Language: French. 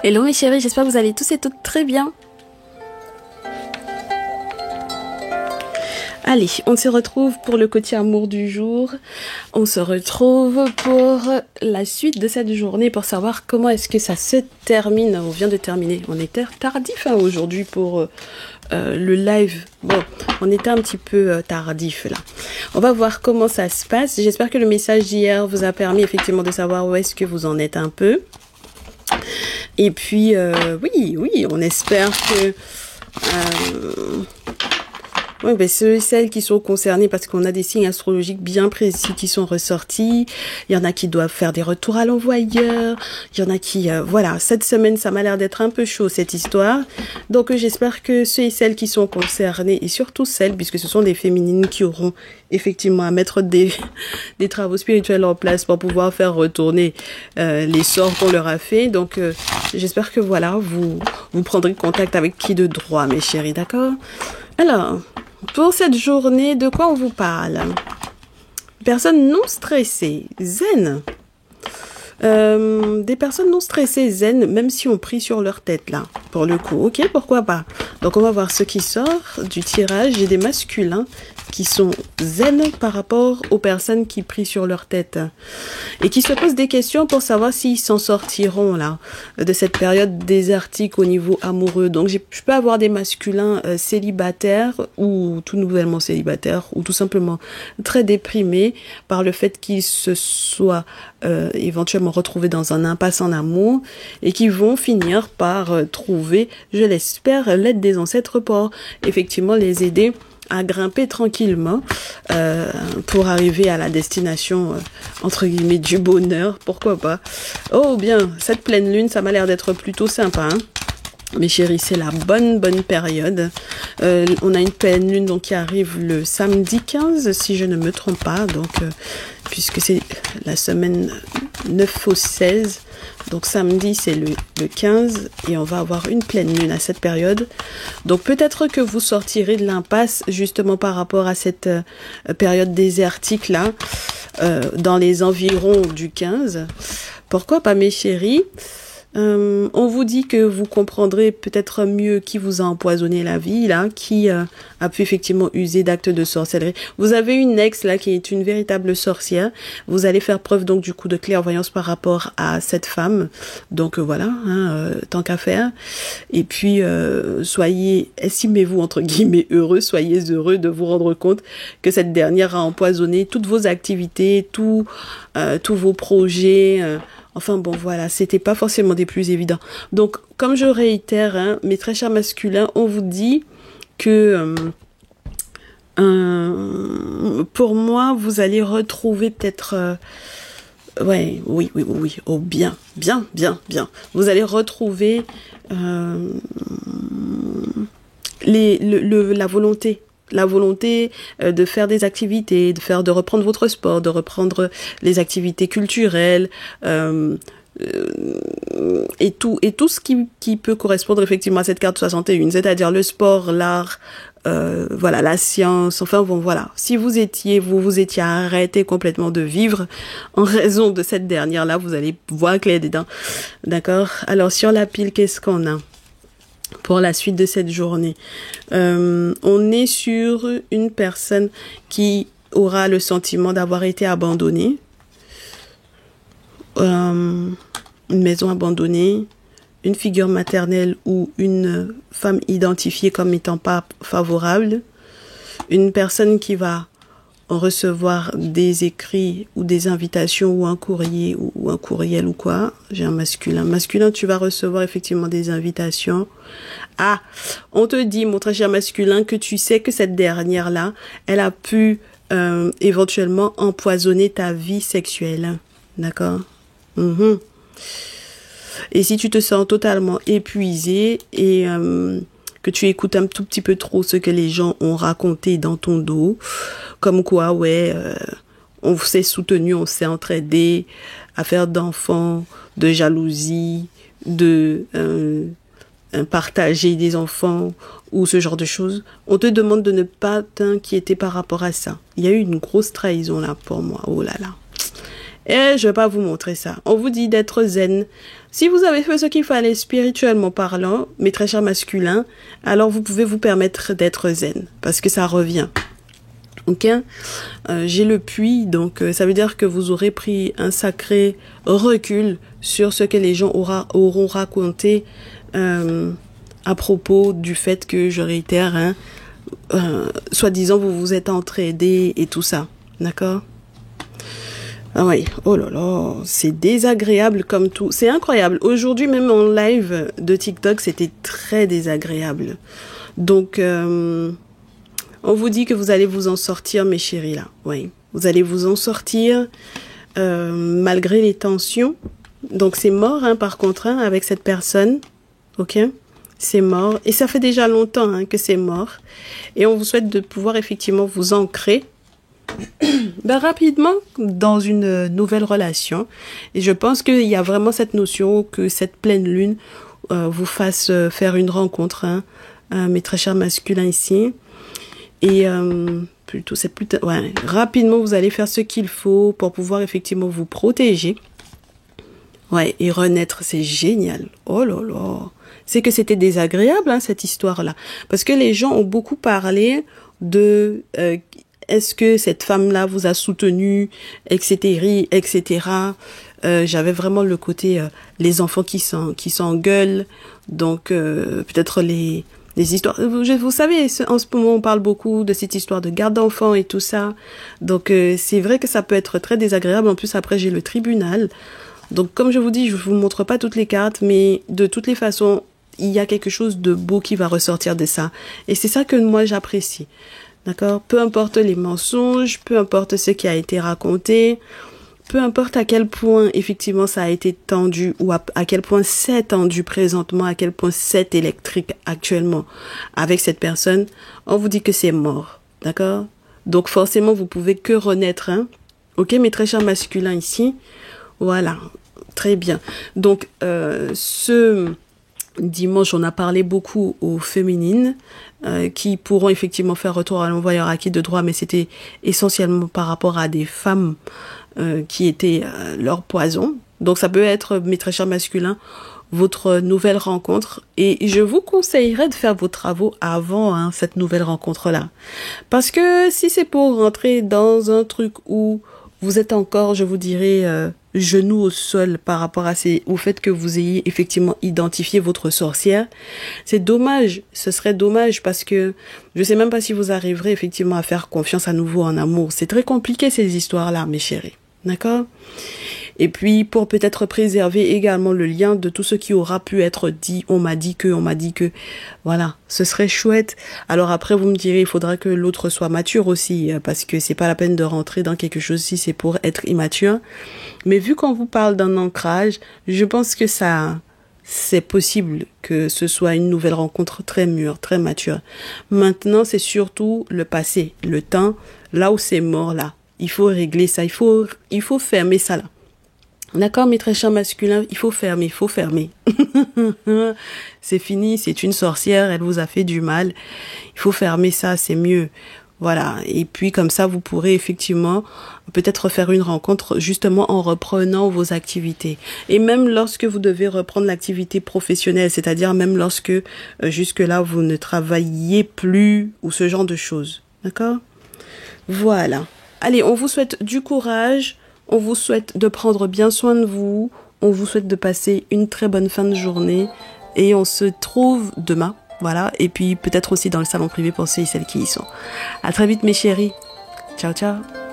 Hello mes chéris, j'espère que vous allez tous et toutes très bien. Allez, on se retrouve pour le côté amour du jour. On se retrouve pour la suite de cette journée pour savoir comment est-ce que ça se termine. On vient de terminer. On était tardif aujourd'hui pour le live. Bon, on était un petit peu tardif là. On va voir comment ça se passe. J'espère que le message d'hier vous a permis effectivement de savoir où est-ce que vous en êtes un peu. Et puis, oui, on espère que... Oui, ben ceux et celles qui sont concernés, parce qu'on a des signes astrologiques bien précis qui sont ressortis. Il y en a qui doivent faire des retours à l'envoyeur. Il y en a qui... voilà, cette semaine, ça m'a l'air d'être un peu chaud, cette histoire. Donc, j'espère que ceux et celles qui sont concernés, et surtout celles, puisque ce sont des féminines qui auront effectivement à mettre des travaux spirituels en place pour pouvoir faire retourner les sorts qu'on leur a fait. Donc, j'espère que, voilà, vous prendrez contact avec qui de droit, mes chéris, d'accord? Alors... pour cette journée, de quoi on vous parle? Personnes non stressées, zen. Des personnes non stressées, zen, même si on prie sur leur tête, là, pour le coup. Ok, pourquoi pas? Donc, on va voir ce qui sort du tirage. J'ai des masculins qui sont zen par rapport aux personnes qui prient sur leur tête et qui se posent des questions pour savoir s'ils s'en sortiront, là, de cette période désertique au niveau amoureux. Donc, je peux avoir des masculins célibataires ou tout nouvellement célibataires ou tout simplement très déprimés par le fait qu'ils se soient éventuellement retrouvés dans un impasse en amour et qui vont finir par trouver, je l'espère, l'aide des ancêtres pour effectivement les aider à grimper tranquillement pour arriver à la destination entre guillemets du bonheur, pourquoi pas. Oh bien, cette pleine lune, ça m'a l'air d'être plutôt sympa, hein. Mes chéris, c'est la bonne période. On a une pleine lune donc qui arrive le samedi 15, si je ne me trompe pas. Donc, puisque c'est la semaine 9 au 16. Donc, samedi, c'est le 15. Et on va avoir une pleine lune à cette période. Donc, peut-être que vous sortirez de l'impasse justement par rapport à cette période désertique-là, dans les environs du 15. Pourquoi pas, mes chéris? On vous dit que vous comprendrez peut-être mieux qui vous a empoisonné la vie, là, qui a pu effectivement user d'actes de sorcellerie. Vous avez une ex, là, qui est une véritable sorcière. Vous allez faire preuve, donc, du coup, de clairvoyance par rapport à cette femme. Donc, voilà, hein, tant qu'à faire. Et puis, estimez-vous, entre guillemets, heureux, soyez heureux de vous rendre compte que cette dernière a empoisonné toutes vos activités, tous vos projets, enfin bon, voilà, c'était pas forcément des plus évidents. Donc, comme je réitère, hein, mes très chers masculins, on vous dit que pour moi, vous allez retrouver peut-être... oui, oh bien. Vous allez retrouver la volonté. La volonté de faire des activités, de reprendre votre sport, de reprendre les activités culturelles, et tout ce qui peut correspondre effectivement à cette carte 61, c'est-à-dire le sport, l'art, voilà, la science, enfin bon, voilà. Si vous étiez arrêté complètement de vivre en raison de cette dernière-là, vous allez voir clair dedans. D'accord? Alors, sur la pile, qu'est-ce qu'on a pour la suite de cette journée? On est sur une personne qui aura le sentiment d'avoir été abandonnée, une maison abandonnée, une figure maternelle ou une femme identifiée comme étant pas favorable, une personne qui va recevoir des écrits ou des invitations ou un courrier ou un courriel ou quoi. J'ai un masculin. Masculin, tu vas recevoir effectivement des invitations. Ah, on te dit, mon très cher masculin, que tu sais que cette dernière-là, elle a pu éventuellement empoisonner ta vie sexuelle. D'accord? Et si tu te sens totalement épuisé et que tu écoutes un tout petit peu trop ce que les gens ont raconté dans ton dos, comme quoi, on s'est soutenu, on s'est entraidé, affaire d'enfants, de jalousie, de partager des enfants ou ce genre de choses, on te demande de ne pas t'inquiéter par rapport à ça. Il y a eu une grosse trahison là pour moi, oh là là. Et je vais pas vous montrer ça. On vous dit d'être zen. Si vous avez fait ce qu'il fallait spirituellement parlant, mes très chers masculins, alors vous pouvez vous permettre d'être zen. Parce que ça revient. Ok, j'ai le puits, donc ça veut dire que vous aurez pris un sacré recul sur ce que les gens auront raconté à propos du fait que, je réitère, hein, soi-disant vous vous êtes entraidés et tout ça, d'accord? Ah oui, oh là là, c'est désagréable comme tout, c'est incroyable. Aujourd'hui même en live de TikTok, c'était très désagréable. Donc on vous dit que vous allez vous en sortir, mes chéris, là. Oui, vous allez vous en sortir malgré les tensions. Donc, c'est mort, hein, par contre, hein, avec cette personne. OK? C'est mort. Et ça fait déjà longtemps hein, que c'est mort. Et on vous souhaite de pouvoir effectivement vous ancrer rapidement dans une nouvelle relation. Et je pense qu'il y a vraiment cette notion que cette pleine lune vous fasse faire une rencontre, hein, mes très chers masculins ici. Et rapidement, vous allez faire ce qu'il faut pour pouvoir effectivement vous protéger. Ouais, et renaître, c'est génial. Oh là là. C'est que c'était désagréable, hein, cette histoire-là. Parce que les gens ont beaucoup parlé de est-ce que cette femme-là vous a soutenu, etc., etc. J'avais vraiment le côté les enfants qui s'engueulent. Donc, peut-être les histoires, vous savez, en ce moment, on parle beaucoup de cette histoire de garde d'enfants et tout ça. Donc, c'est vrai que ça peut être très désagréable. En plus, après, j'ai le tribunal. Donc, comme je vous dis, je vous montre pas toutes les cartes, mais de toutes les façons, il y a quelque chose de beau qui va ressortir de ça. Et c'est ça que moi, j'apprécie. D'accord? Peu importe les mensonges, peu importe ce qui a été raconté, peu importe à quel point, effectivement, ça a été tendu ou à quel point c'est tendu présentement, à quel point c'est électrique actuellement avec cette personne, on vous dit que c'est mort. D'accord? Donc, forcément, vous pouvez que renaître, hein? Ok, mes très chers masculins ici. Voilà. Très bien. Donc, ce dimanche, on a parlé beaucoup aux féminines qui pourront effectivement faire retour à l'envoyeur acquis de droit, mais c'était essentiellement par rapport à des femmes qui étaient leur poison. Donc ça peut être, mes très chers masculins, votre nouvelle rencontre. Et je vous conseillerais de faire vos travaux avant hein, cette nouvelle rencontre-là. Parce que si c'est pour rentrer dans un truc où vous êtes encore, je vous dirais, genoux au sol par rapport au fait que vous ayez effectivement identifié votre sorcière, c'est dommage. Ce serait dommage parce que je sais même pas si vous arriverez effectivement à faire confiance à nouveau en amour. C'est très compliqué ces histoires-là, mes chéris. D'accord? Et puis, pour peut-être préserver également le lien de tout ce qui aura pu être dit, on m'a dit que, voilà, ce serait chouette. Alors après, vous me direz, il faudra que l'autre soit mature aussi, parce que c'est pas la peine de rentrer dans quelque chose si c'est pour être immature. Mais vu qu'on vous parle d'un ancrage, je pense que c'est possible que ce soit une nouvelle rencontre très mûre, très mature. Maintenant, c'est surtout le passé, le temps, là où c'est mort, là. Il faut régler ça, il faut fermer ça, là. D'accord, mes très chers masculins, il faut fermer. C'est fini, c'est une sorcière, elle vous a fait du mal. Il faut fermer ça, c'est mieux. Voilà. Et puis, comme ça, vous pourrez effectivement peut-être faire une rencontre justement en reprenant vos activités. Et même lorsque vous devez reprendre l'activité professionnelle, c'est-à-dire même lorsque jusque-là, vous ne travailliez plus ou ce genre de choses. D'accord? Voilà. Allez, on vous souhaite du courage. On vous souhaite de prendre bien soin de vous. On vous souhaite de passer une très bonne fin de journée. Et on se trouve demain. Voilà. Et puis peut-être aussi dans le salon privé pour ceux et celles qui y sont. À très vite mes chéris. Ciao, ciao.